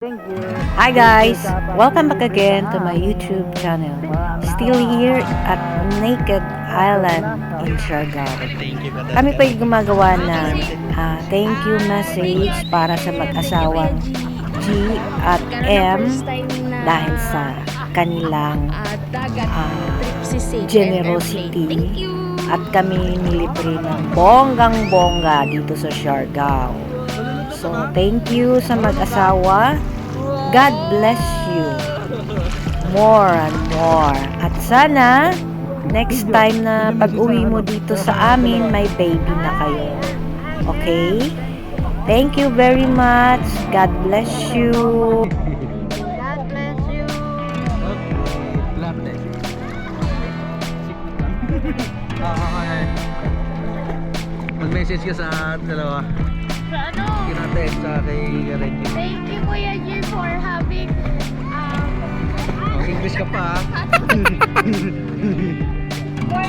Thank you. Hi guys! Welcome back again to my YouTube channel. Still here at Naked Island in Siargao. Kami po ay gumagawa ng thank you message para sa mag-asawang G at M dahil sa kanilang generosity at kami nilibre ng bonggang-bongga dito sa Siargao. So, thank you sa mag-asawa. God bless you more and more. At sana, next time na pag-uwi mo dito sa amin, may baby na kayo. Okay? Thank you very much. God bless you. God bless you. Okay. Mag-message ka sa dalawa. Sa ano? Kinatay sa kay Reggie. Thank you Kuya G for having Oh, English ka pa for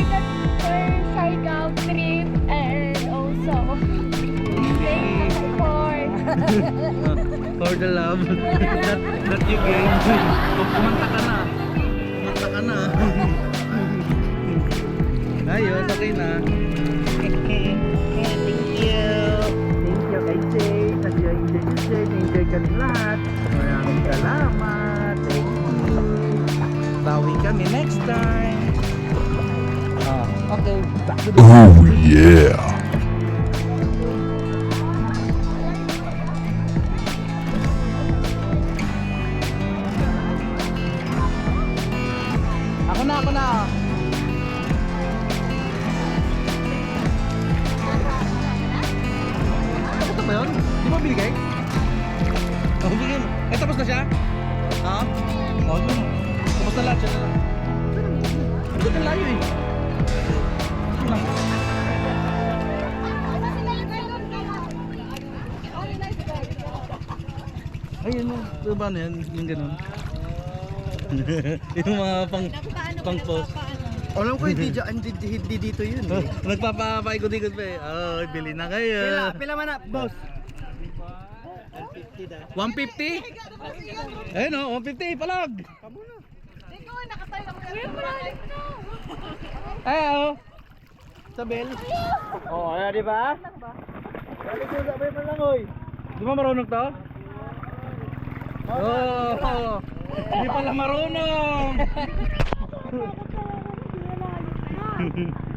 Siargao trip and also thank you for the love that you gave. Kumanta ka na. Kumanta ka na. Ayos, okay na. Thank you. Thank you kay Jay. At yung Jay, enjoy ka rin lahat. Maraming salamat. Thank you. Bawi kami next time. Okay, back to the Oh yeah. Ako na. Tapos na ba yun? Di ba binigay? Oh, bigay mo. Eh, tapos na siya? Ha? Oh, yun. Tapos na lahat siya. Hindi ka layo eh. Ito lang. Ay, ano? Ito ba na yan? Yung ganun. Yung mga pang-post. Alam ko hindi dito yun. Nagpapaikot-ikot pa eh. Oh, bili na kayo. Pila man na, boss. 150? Ayun o, 150 palag. Ay, oh. Sabel. Oh, ano di ba? Balik ko sabay man lang oy. Di ba marunong to? Oh, hindi pala marunong.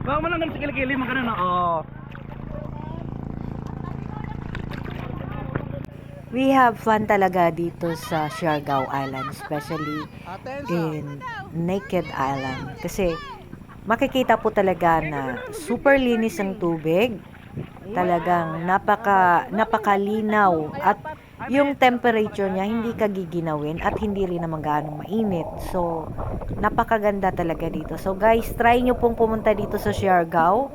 Baka mo lang ganun sa kilikili, magkano na. Oh. We have fun talaga dito sa Siargao Island, especially in Naked Island. Kasi makikita po talaga na super linis ang tubig. Talagang napakalinaw at yung temperature niya hindi kagiginawin at hindi rin naman gaano mainit. So, napakaganda talaga dito. So guys, try nyo pong pumunta dito sa Siargao.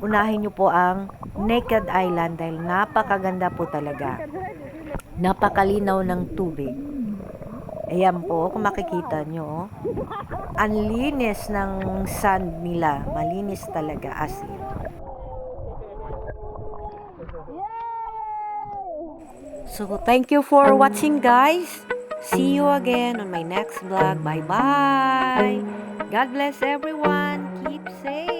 Unahin nyo po ang Naked Island dahil napakaganda po talaga. Napakalinaw ng tubig. Ayan po, kung makikita nyo, ang linis ng sand nila. Malinis talaga as in. So, thank you for watching guys. See you again on my next vlog. Bye-bye. God bless everyone. Keep safe.